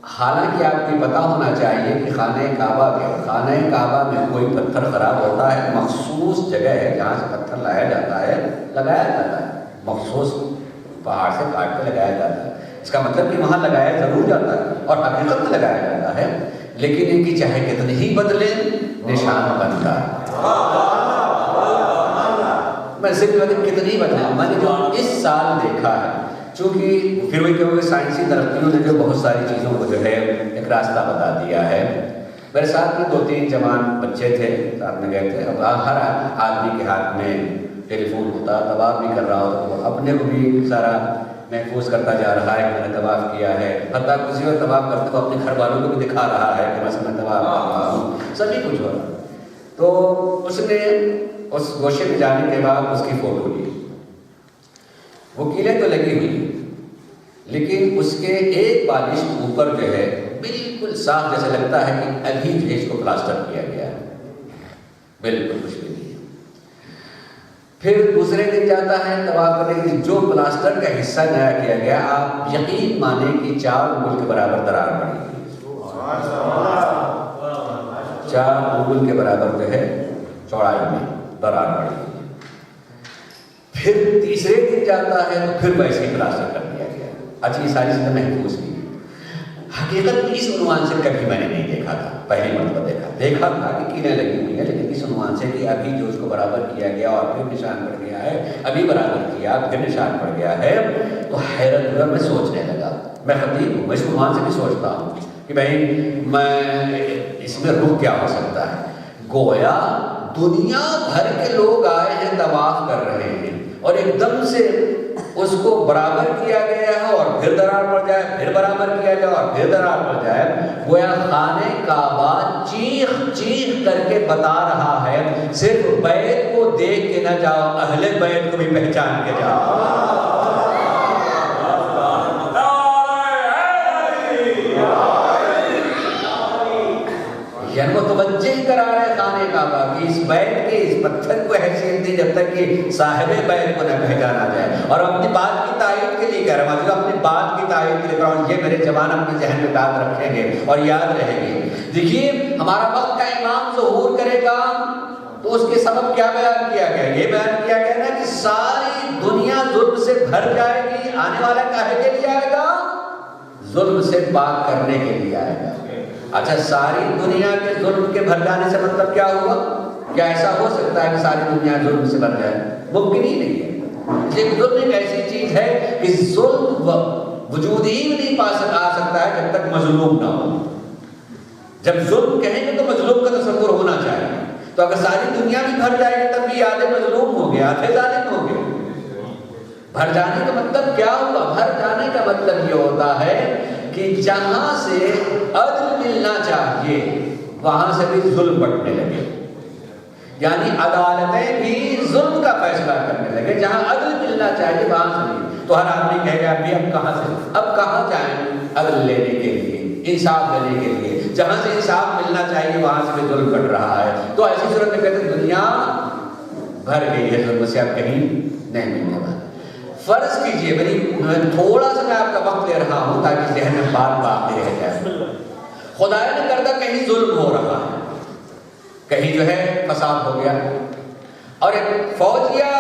حالانکہ آپ کو پتہ ہونا چاہیے کہ خانہ کعبہ میں کوئی پتھر خراب ہوتا ہے، مخصوص جگہ ہے جہاں سے پتھر لایا جاتا ہے، لگایا جاتا ہے، مخصوص پہاڑ سے کاٹ کے لگایا جاتا ہے. اس کا مطلب کہ وہاں لگایا ضرور جاتا ہے اور حقیقت میں لگایا جاتا ہے، لیکن ان کی چاہے کتنی ہی بدلے نشان بنتا ہے. میں صرف کتنی بدلے میں نے جو اس سال دیکھا ہے، چونکہ پھر وہی کہوں گے سائنسی ترقیوں نے جو بہت ساری چیزوں کو جو ہے ایک راستہ بتا دیا ہے. میرے ساتھ میں 2-3 جوان بچے تھے، ساتھ میں گئے تھے. اب ہر آدمی کے ہاتھ میں ٹیلی فون ہوتا، طواف بھی کر رہا ہوتا، تو اپنے کو بھی سارا محفوظ کرتا جا رہا ہے کہ میں نے طواف کیا ہے. حتیٰ کسی اور طواف کرتے تو اپنے گھر والوں کو بھی دکھا رہا ہے کہ میں طواف کر رہا ہوں. سبھی کچھ ہو رہا. تو اس نے اس گوشے میں جانے کے بعد اس کی فوٹو لی. وہ کیلیں تو لگی ہوئی لیکن اس کے ایک بالش اوپر جو ہے بالکل صاف، جیسے لگتا ہے کہ ابھی جو ہے اس کو پلاسٹر کیا گیا ہے، بالکل کچھ بھی نہیں ہے۔ پھر دوسرے دن جاتا ہے طواف کرنے کے لیے، جو پلاسٹر کا حصہ نیا کیا گیا، آپ یقین مانیں کہ 4 انگل کے برابر درار پڑی ہے، 4 انگل کے برابر جو ہے چوڑائی میں درار پڑی ہے۔ پھر تیسرے دن جاتا ہے تو پھر ویسے ہی پلاسٹر کر دیا گیا۔ اچھی یہ ساری چیزیں محفوظ کی، حقیقت اس عنوان سے کبھی میں نے نہیں دیکھا تھا، پہلی مرتبہ دیکھا تھا کہ کیلیں لگی ہوئی ہیں، لیکن اس عنوان سے کہ ابھی جو اس کو برابر کیا گیا اور پھر نشان پڑ گیا ہے، ابھی برابر کیا پھر نشان پڑ گیا ہے، تو حیرت ہوا۔ میں سوچنے لگا، میں خطیب ہوں، میں اس عنوان سے بھی سوچتا ہوں کہ بھائی میں اس میں رخ کیا ہو سکتا ہے۔ گویا دنیا بھر کے لوگ آئے ہیں، طواف کر رہے ہیں، اور ایک دم سے اس کو برابر کیا گیا ہے اور پھر درار پڑ جائے، پھر برابر کیا جائے اور پھر درار پڑ جائے۔ گویا خانہ کعبہ چیخ چیخ کر کے بتا رہا ہے، صرف بیت کو دیکھ کے نہ جاؤ، اہل بیت کو بھی پہچان کے جاؤ۔ یعنی وہ توجہ کرا رہے خانہ کعبہ کی، اس بیت کے اس پتھر کو حیثیت دی جب تک کہ صاحب بیت کو نہ پہچانا جائے۔ اور اپنی بات کی تائید کے لیے کہہ رہا ہوں، اپنی بات کی تائید کے لیے کہہ رہا ہوں، یہ میرے جوان اپنے ذہن میں بات رکھیں گے اور یاد رہے گی۔ دیکھیے ہمارا وقت کا امام ظہور کرے گا تو اس کے سبب کیا بیان کیا گیا؟ یہ بیان کیا گیا نا کہ ساری دنیا ظلم سے بھر جائے گی۔ آنے والا کاہے کے لیے آئے گا؟ ظلم سے پاک کرنے کے لیے آئے گا۔ اچھا، ساری دنیا کے ظلم کے بھر جانے سے مطلب کیا ہوا؟ کیا ایسا ہو سکتا ہے کہ ساری دنیا ظلم سے بھر جائے؟ ممکن ہی نہیں ہے۔ لیکن ظلم ایک ایسی چیز ہے کہ ظلم وجود ہی نہیں آ سکتا ہے جب تک مظلوم نہ ہو۔ جب ظلم کہیں گے تو مظلوم کا تصور ہونا چاہیے۔ تو اگر ساری دنیا بھی بھر جائے گی تب بھی آدھے مظلوم ہو گئے، آدھے ظالم ہو گئے۔ بھر جانے کا مطلب کیا ہوا؟ بھر جانے کا مطلب یہ ہوتا ہے کہ جہاں سے عدل ملنا چاہیے وہاں سے بھی ظلم بٹنے لگے، یعنی عدالتیں بھی ظلم کا فیصلہ کرنے لگے۔ جہاں عدل ملنا چاہیے وہاں سے بھی، تو ہر آدمی کہے گا اب کہاں جائیں عدل لینے کے لیے، انصاف لینے کے لیے؟ جہاں سے انصاف ملنا چاہیے وہاں سے بھی ظلم بٹ رہا ہے۔ تو ایسی صورت میں کہتے ہیں دنیا بھر گئی ہے ظلم سے، اب کہیں نہیں ملنے والا۔ فرض کیجئے، میں تھوڑا سا میں آپ کا وقت لے رہا ہوں تاکہ ذہن میں بات باقی رہ جائے۔ خدا نے کردہ کہیں ظلم ہو رہا ہے، کہیں جو ہے فساد ہو گیا، اور ایک فوجیہ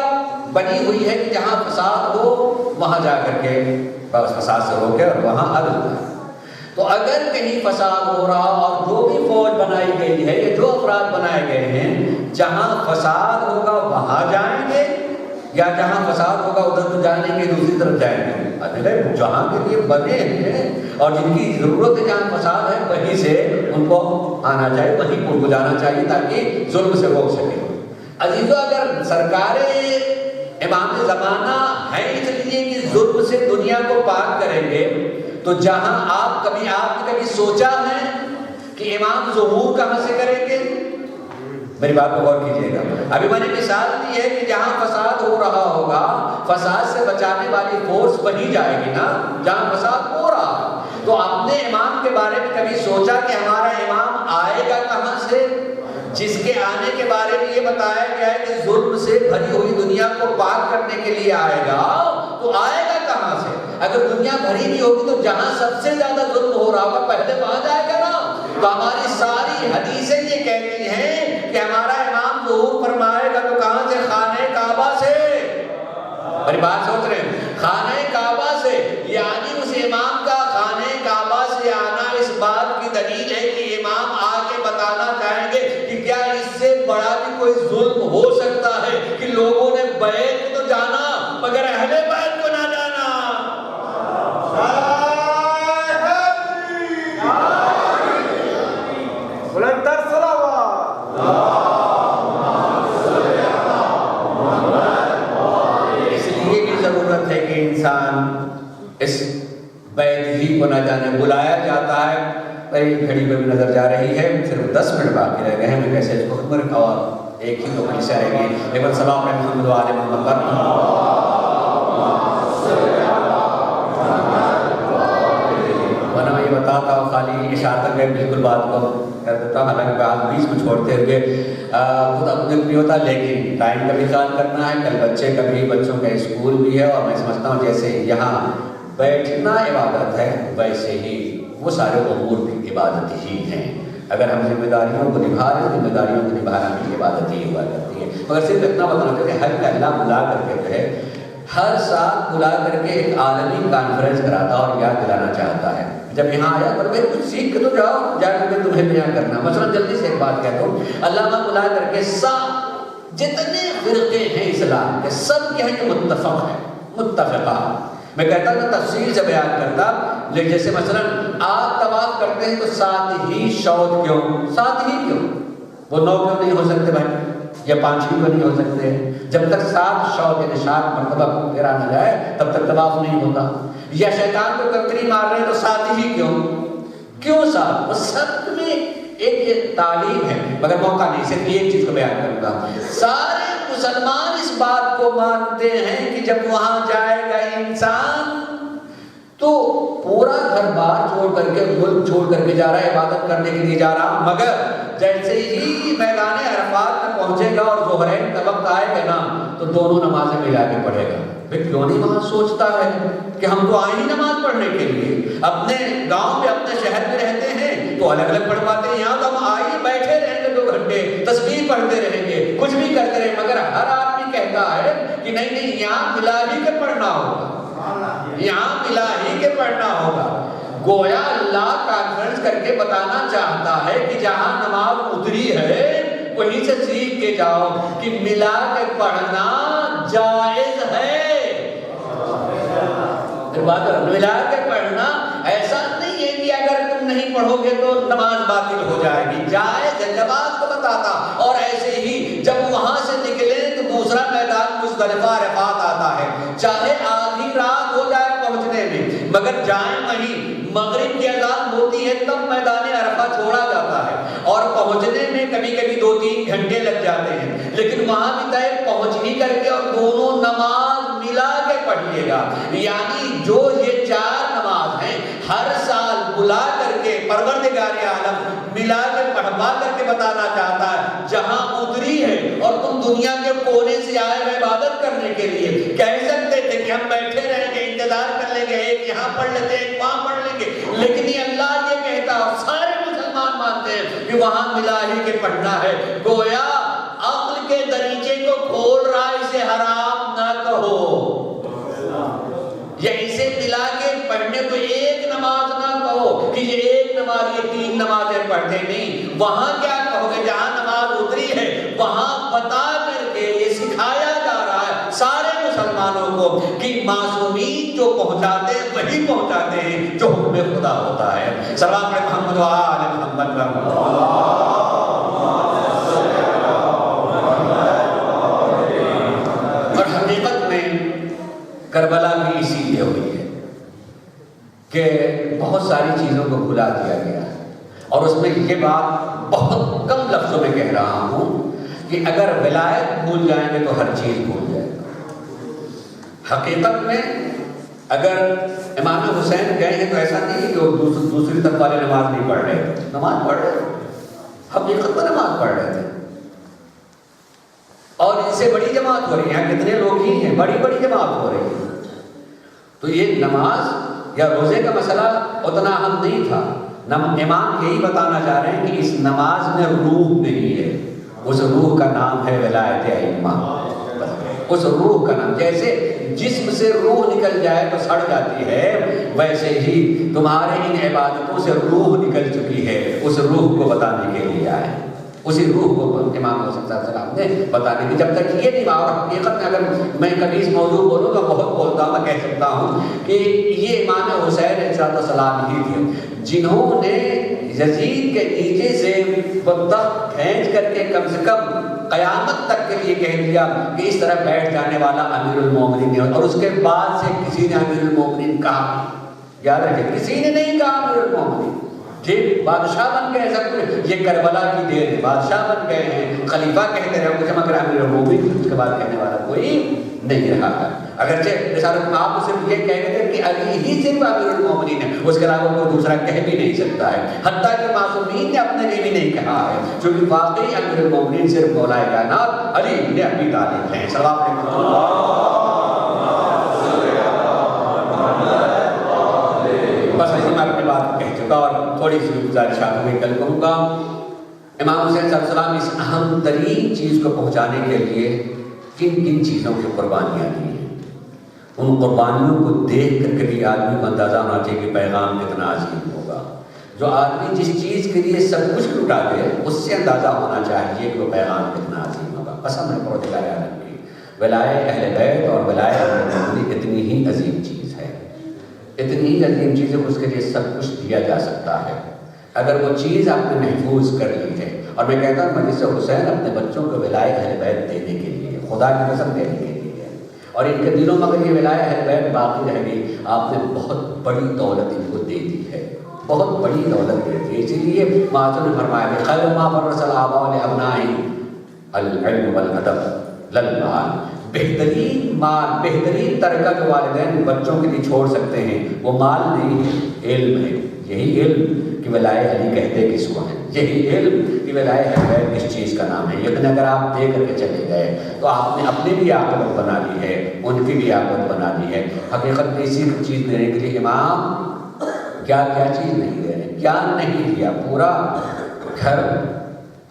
بنی ہوئی ہے کہ جہاں فساد ہو وہاں جا کر کے بس فساد سے ہو گیا اور وہاں عدل ہے۔ تو اگر کہیں فساد ہو رہا اور جو بھی فوج بنائی گئی ہے یا جو افراد بنائے گئے ہیں، جہاں فساد ہوگا وہاں جائیں گے یا جہاں فساد ہوگا ادھر تو جانے کے دوسری طرف جائیں گے؟ جہاں کے لیے بنے ہیں اور جن کی ضرورت ہے جہاں فساد ہے وہیں سے ان کو آنا چاہیے، وہیں کو جانا چاہیے تاکہ ظلم سے روک سکے۔ عزیزو، اگر سرکاریں امام زمانہ ہے اس لیے کہ ظلم سے دنیا کو پاک کریں گے، تو جہاں آپ نے کبھی سوچا ہے کہ امام ظہور کہاں سے کریں گے؟ میری بات کو غور کیجیے گا۔ ابھی میں نے مثال دی ہے کہ جہاں فساد ہو رہا ہوگا، فساد سے بچانے والی فورس وہیں جائے گی نا جہاں فساد ہو رہا ہے۔ تو آپ نے امام کے بارے میں کبھی سوچا کہ ہمارا امام آئے گا کہاں سے؟ جس کے آنے کے بارے میں یہ بتایا گیا ہے کہ ظلم سے بھری ہوئی دنیا کو پاک کرنے کے لیے آئے گا، تو آئے گا کہاں سے؟ اگر دنیا بھری نہیں ہوگی تو جہاں سب سے زیادہ ظلم ہو رہا ہوگا پہلے وہاں جائے گا نا۔ تو ہماری ساری حدیثیں یہ کہتی ہیں کہ ہمارا امام ظہور فرمائے گا تو کہاں سے؟ خانہ کعبہ سے۔ میری بات سوچ رہے ہیں؟ خانہ کعبہ سے، یعنی اس امام کا خانہ کعبہ سے آنا اس بات کی دلیل ہے کہ امام آ کے بتانا چاہیں گے کہ کیا اس سے بڑا بھی کوئی ظلم ہو سکتا ہے کہ لوگوں نے بیت کو تو جانا مگر اہل بیت کو نہ جانا۔ اس لیے بھی ضرورت ہے کہ انسان اس بیت ہی کو نہ جانے۔ بلایا جاتا ہے، میری گھڑی پہ بھی نظر جا رہی ہے، صرف 10 منٹ باقی رہ گئے ہیں، میں کیسے اس کو ختم اور ایک ہی تو کلیسا رہ گئی۔ لیکن سلام علیہ محمد و آل محمد۔ کی اشاعت میں بالکل بات کو کر دیتا ہوں، حالانکہ بات بیچ میں چھوڑتے ہوئے خود اپنے نہیں ہوتا، لیکن ٹائم کا بھی خیال کرنا ہے، کل بچوں کا اسکول بھی ہے، اور میں سمجھتا ہوں جیسے یہاں بیٹھنا عبادت ہے ویسے ہی وہ سارے امور بھی عبادت ہی ہیں۔ اگر ہم ذمہ داریوں کو نبھا رہے ہیں، ذمہ داریوں کو نبھانا بھی عبادت ہی ہوا کرتی ہے۔ مگر صرف اتنا بتانا چاہتے ہیں، ہر اللہ بلا کر کے جو ہے ہر سال بلا کر کے ایک عالمی کانفرنس کراتا اور یاد دلانا چاہتا ہے، جب یہاں آیا پر بھائی کچھ سیکھ کے تو جاؤ، جا کر کے تمہیں بیان کرنا۔ مثلا جلدی سے ایک بات کہتا ہوں، اللہ بلا کر کے سب جتنے فرقے ہیں اسلام کے سب کے ہیں متفق ہے، متفقہ۔ میں کہتا ہوں تفصیل سے بیان کرتا، لیکن جیسے مثلا آپ طواف کرتے ہیں تو ساتھ ہی شوط کیوں؟ ساتھ ہی کیوں؟ وہ 9 کیوں نہیں ہو سکتے بھائی، یا 5 کیوں نہیں ہو سکتے؟ جب تک 7 شوط یعنی 7 مرتبہ پھیرا نہ جائے تب تک طواف نہیں ہوتا۔ یا شیطان کو کنکری مار رہے ہیں تو ساتھ ہی کیوں 7؟ وہ سب میں ایک یہ تعلیم ہے، مگر موقع نہیں، صرف ایک چیز کو بیان کروں گا۔ سارے مسلمان اس بات کو مانتے ہیں کہ جب وہاں جائے گا انسان تو پورا گھر بار چھوڑ کر کے، ملک چھوڑ کر کے جا رہا ہے، عبادت کرنے کے لیے جا رہا، مگر جیسے ہی میدان عرفات میں پہنچے گا اور ظہرین کا وقت آئے گا نا تو دونوں نمازیں ملا کے پڑھے گا۔ بھئی کیوں نہیں وہاں سوچتا ہے کہ ہم تو آئے ہی نماز پڑھنے کے لیے، اپنے گاؤں میں اپنے شہر میں رہتے ہیں تو الگ الگ پڑھ پاتے ہیں، یہاں تو ہم آئے بیٹھے رہیں گے 2 گھنٹے، تسبیح پڑھتے رہیں گے، کچھ بھی کرتے رہیں، مگر ہر آدمی کہتا ہے کہ نہیں یہاں ملا ہی کے پڑھنا ہوگا، یہاں ملا ہی کے پڑھنا ہوگا۔ گویا اللہ کانفرنس کر کے بتانا چاہتا ہے کہ جہاں نماز اتری ہے وہیں سے سیکھ کے جاؤ کہ ملا کے پڑھنا جائز ہے۔ ملا کے پڑھنا ایسا نہیں ہے کہ اگر تم نہیں پڑھو گے تو نماز باطل ہو جائے گی، جائز ہے، نماز کو بتاتا۔ اور ایسے ہی جب وہاں سے نکلے تو دوسرا میدان مزدلفہ عرفات آتا ہے، چاہے آدھی رات ہو جائے پہنچنے میں، مگر جائیں وہیں، مغرب کی اذان ہوتی ہے تب میدان عرفہ چھوڑا جاتا ہے، اور پہنچنے میں کبھی کبھی 2-3 گھنٹے لگ جاتے ہیں، لیکن وہاں بھی طے پہنچ ہی کر کے اور دونوں نماز ملا کے پڑھیے گا۔ یعنی جو یہ 4 نماز ہیں ہر سال بلا کر کے پروردگار عالم ملا کے پڑھوا کر کے بتانا چاہتا ہے جہاں اتری ہے، اور تم دنیا کے کونے سے آئے ہوئے عبادت کرنے کے لیے کہہ سکتے تھے کہ ہم بیٹھے رہیں گے، انتظار کر لیں گے، ایک یہاں پڑھ لیتے ہیں ایک وہاں پڑھ لیں گے، لیکن یہ اللہ یہ کہتا ہے، سارے مسلمان مانتے ہیں کہ وہاں ملا ہی کے پڑھنا ہے۔ گویا عقل کے دریچے کو کھول رہا، اسے حرام نہ کہو، یا اسے ملا کے پڑھنے کو ایک نماز نہ کہو کہ یہ ایک نماز یہ 3 نمازیں پڑھتے نہیں۔ وہاں کیا کہو گے؟ جہاں نماز اتری ہے وہاں بتا کر کے یہ سکھایا جا رہا ہے سارے مسلمانوں کو کہ معصومین جو پہنچاتے ہیں وہی پہنچاتے ہیں جو حکم خدا ہوتا ہے۔ سلام علیہ محمد و آل محمد۔ اور حقیقت میں کربلا بھی اسی لیے ہوئی ہے کہ بہت ساری چیزوں کو بھلا دیا گیا ہے، اور اس میں یہ بات بہت کم لفظوں میں کہہ رہا ہوں کہ اگر ولایت بھول جائیں گے تو ہر چیز بھول جائے گا۔ حقیقت میں اگر امام حسین گئے ہیں تو ایسا نہیں کہ وہ دوسری طرف والے نماز نہیں پڑھ رہے، نماز پڑھ رہے، حقیقت میں نماز پڑھ رہے تھے، اور ان سے بڑی جماعت ہو رہی ہے، کتنے لوگ ہی ہیں، بڑی بڑی جماعت ہو رہی ہے۔ تو یہ نماز یا روزے کا مسئلہ اتنا اہم نہیں تھا، امام یہی بتانا چاہ رہے ہیں کہ اس نماز میں روح نہیں ہے، اس روح کا نام ہے ولایت ائمہ۔ اس روح کا نام، جیسے جسم سے روح نکل جائے تو سڑ جاتی ہے، ویسے ہی تمہارے ان عبادتوں سے روح نکل چکی ہے، اس روح کو بتانے کے لیے آئے، اسی روح کو امام حسین صلی اللہ علیہ وسلم نے بتانے کی۔ جب تک یہ نہیں ہوا، اور حقیقت میں اگر میں کبھی اس موضوع بولوں تو بہت بولتا ہوں، میں کہہ سکتا ہوں کہ یہ امام حسین علیہ السلام ہی تھے جنہوں نے یزید کے نیچے سے تخت کھینچ کر کے کم سے کم قیامت تک کے لیے کہہ دیا کہ اس طرح بیٹھ جانے والا امیر المومنین ہے، اور اس کے بعد سے کسی نے امیر المومنین کہا، یاد رکھیں کسی نے نہیں کہا امیر المومنین، ٹھیک، بادشاہ بن گئے سب کچھ، یہ کربلا کی دیر ہے، بادشاہ بن گئے ہیں، خلیفہ کہتے رہے کچھ، مگر امیر المومنین اس کے بعد کہنے والا کوئی نہیں رہا ہے۔ اگرچہ رسالت میں آپ صرف یہ کہہ گئے کہ علی ہی صرف امیر المومنین ہے، اس کے علاوہ کوئی دوسرا کہہ بھی نہیں سکتا ہے، حتیٰ کہ معصومین نے اپنے لیے بھی نہیں کہا ہے، چونکہ واقعی امیر المومنین صرف مولا کائنات علی بن ابی طالب ہیں۔ صلوات بس ایسے میں اپنی بات کہہ چکا اور تھوڑی سی گزارشات میں کل کہوں گا۔ امام حسین صلی اللہ علیہ وسلم اس اہم ترین چیز کو پہنچانے کے لیے کن کن چیزوں کی قربانیاں دی ہیں، ان قربانیوں کو دیکھ کر کبھی آدمی کو اندازہ ہونا چاہیے کہ پیغام کتنا عظیم ہوگا۔ جو آدمی جس چیز کے لیے سب کچھ لٹا دے اس سے اندازہ ہونا چاہیے کہ وہ پیغام کتنا عظیم ہوگا۔ قسم ہے پروردگار عالم کی، ولائے اہل بیت اور ولائے امیر المومنین اتنی ہی عظیم چیز ہے، اتنی ہی عظیم چیز ہے کہ اس کے لیے سب کچھ دیا جا سکتا ہے اگر وہ چیز آپ نے محفوظ کر لی ہے۔ اور میں کہتا ہوں مجلس حسین اپنے بچوں کو ولائے اہل بیت دینے کے لیے، خدا کی قسم دینے کے لیے، اور ان کے دلوں میں اگر یہ ولائے اہل بیت باقی رہ گئی، آپ نے بہت بڑی دولت ان کو دے دی ہے، بہت بڑی دولت دے دی ہے۔ اسی لیے معصوم نے فرمایا کہ خیر ما ورث الآباء لأبنائهم العلم والادب لا المال، بہترین مال، بہترین ترکہ جو والدین بچوں کے لیے چھوڑ سکتے ہیں وہ مال نہیں ہے، علم ہے۔ یہی علم کہ ولائے علی کہتے کس کو ہیں، یہی علم کہ ولائے اہل کس چیز کا نام ہے۔ لیکن اگر آپ دے کر کے چلے گئے تو آپ نے اپنی بھی عاقبت بنا لی ہے، ان کی بھی عاقبت بنا لی ہے۔ حقیقت میں اسی چیز دینے کے لیے امام کیا کیا چیز نہیں دے رہے، کیا نہیں دیا، پورا گھر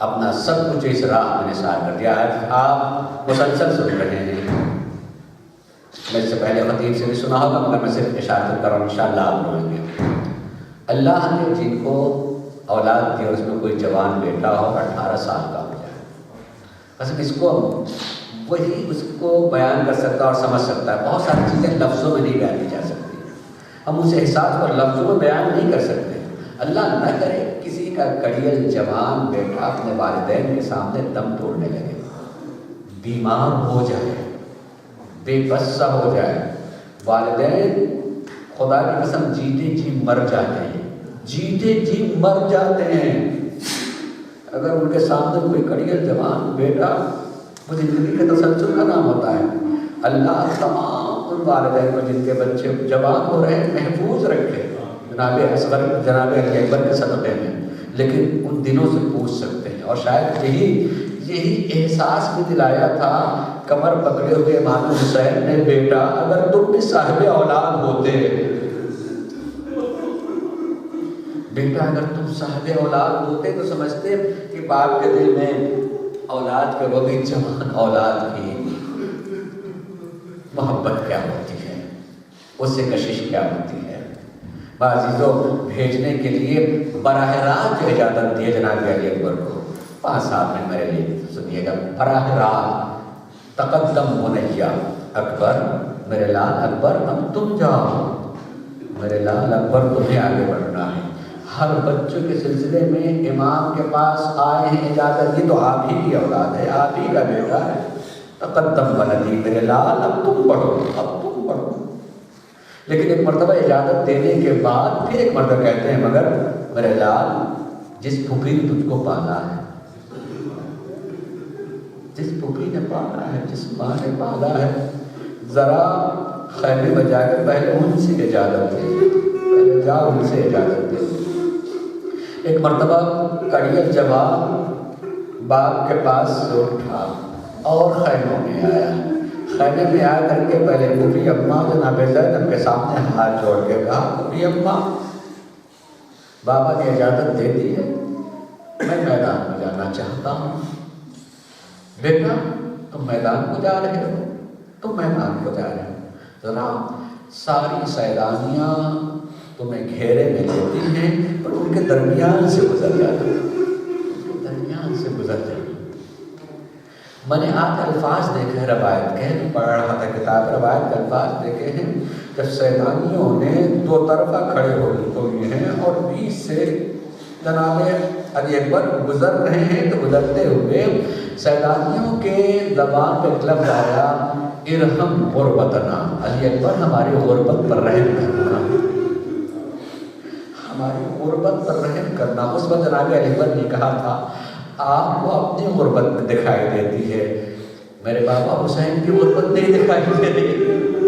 اپنا سب کچھ اس راہ میں نثار کر دیا۔ آپ مسلسل سن رہے ہیں، میں اس سے پہلے خطیب سے بھی سنا ہوگا مگر میں صرف اشارت کر رہا ہوں، انشاءاللہ آپ روئیں گے۔ اللہ نے جن کو اولاد دی اور اس میں کوئی جوان بیٹا ہو 18 سال کا ہو جائے، بس اس کو وہی اس کو بیان کر سکتا اور سمجھ سکتا ہے۔ بہت ساری چیزیں لفظوں میں نہیں بیان کی جا سکتی، ہم اس احساس کو لفظوں میں بیان نہیں کر سکتے۔ اللہ نہ کرے کسی کا کڑیل جوان بیٹا اپنے والدین کے سامنے دم توڑنے لگے، بیمار ہو جائے، بے بس سا ہو جائے، والدین خدا کی قسم جیتے جی مر جاتے ہیں، جیتے جی مر جاتے ہیں۔ اگر ان کے سامنے کوئی کڑیل جوان بیٹا، وہ زندگی کے تسلسل کا نام ہوتا ہے۔ اللہ تمام ان والدین کو جن کے بچے جوان ہو رہے ہیں محفوظ رکھے، جناب اصغر جناب علی اکبر کے صدقے میں، لیکن ان دنوں سے پوچھ سکتے ہیں۔ اور شاید یہی احساس بھی دلایا تھا کمر پکڑے ہوئے امام حسین نے، بیٹا اگر تم بھی صاحب اولاد ہوتے، بیٹا اگر تم صاحب اولاد ہوتے تو سمجھتے کہ باپ کے دل میں اولاد کے وہ بھی جوان اولاد کی محبت کیا ہوتی ہے، اس سے کشش کیا ہوتی ہے۔ عزیزوں، بھیجنے کے لیے براہ راست جو اجازت دی جناب علی اکبر کو، 5 سال میں میرے لیے سنیے گا، براہ راست تقدم بنیا اکبر، میرے لال اکبر اب تم جاؤ، میرے لال اکبر تمہیں آگے بڑھنا ہے۔ ہر بچوں کے سلسلے میں امام کے پاس آئے ہیں اجازت، یہ تو آپ ہی کی اولاد ہے، آپ ہی کا بیٹا ہے، تقدم بنتی میرے لال اب تم بڑھو، اب تم بڑھو۔ لیکن ایک مرتبہ اجازت دینے کے بعد پھر ایک مرتبہ کہتے ہیں مگر میرے لال جس پھوپھی نے تجھ کو پالا ہے، جس پھوپھی نے پالا ہے، جس ماں نے پالا ہے، ذرا خیمے میں جا کر پہلے ان سے اجازت دے، پہلے جا ان سے اجازت دے۔ ایک مرتبہ کڑیل جواب باپ کے پاس سے اٹھا اور خیموں میں آیا، خیمے میں آ کر کے پہلے پھوپھی اماں جناب زینب کے سامنے ہاتھ جوڑ کے کہا، پھوپھی اماں بابا نے اجازت دے دی ہے، میں میدان میں جانا چاہتا ہوں۔ بیٹا تم میدان کو جا رہے ہو، تم میدان کو جا رہے ہو، ذرا ساری سیلانیاں تمہیں گھیرے میں لیتی ہیں پر ان کے درمیان سے گزر جانا، درمیان سے گزر جانا۔ میں نے آج الفاظ دیکھے روایت کے، پڑھ رہا تھا کتاب، روایت کے الفاظ دیکھے ہیں جب سیلانیوں نے 2 طرفہ کھڑے ہوئے ہیں اور بیچ سے جناب علی اکبر گزر رہے ہیں، تو گزرتے ہوئے سیلانیوں کے زبان پہ لفظ آیا ارحم غربتنا، علی اکبر ہماری غربت پر رحم کرنا، ہماری غربت پر رحم کرنا۔ اس وقت جناب علی اکبر نے کہا تھا آپ کو اپنی غربت دکھائی دیتی ہے، میرے بابا حسین کی غربت نہیں دکھائی دے رہی،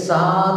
7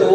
2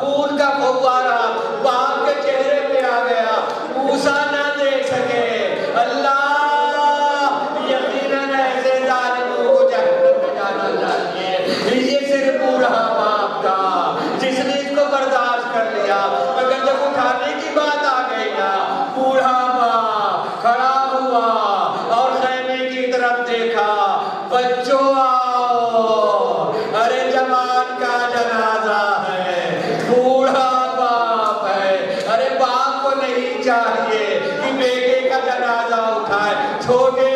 خون کا فوارہ باپ کے چہرے پہ آ گیا، موسیٰ نہ دیکھ سکے۔ اللہ یقیناً ایسے ظالموں کو جہنم میں جانا چاہیے۔ یہ صرف بوڑھا باپ تھا جس نے اس کو برداشت کر لیا، مگر جب اٹھانے کی بات آ گئی نا، بوڑھا باپ کھڑا ہوا اور خیمے کی طرف دیکھا، بچوں آؤ، ارے جوان کا جنازہ ہے، بوڑھا باپ ہے۔ ارے باپ کو نہیں چاہیے کہ بیٹے کا جنازہ اٹھائے، چھوٹے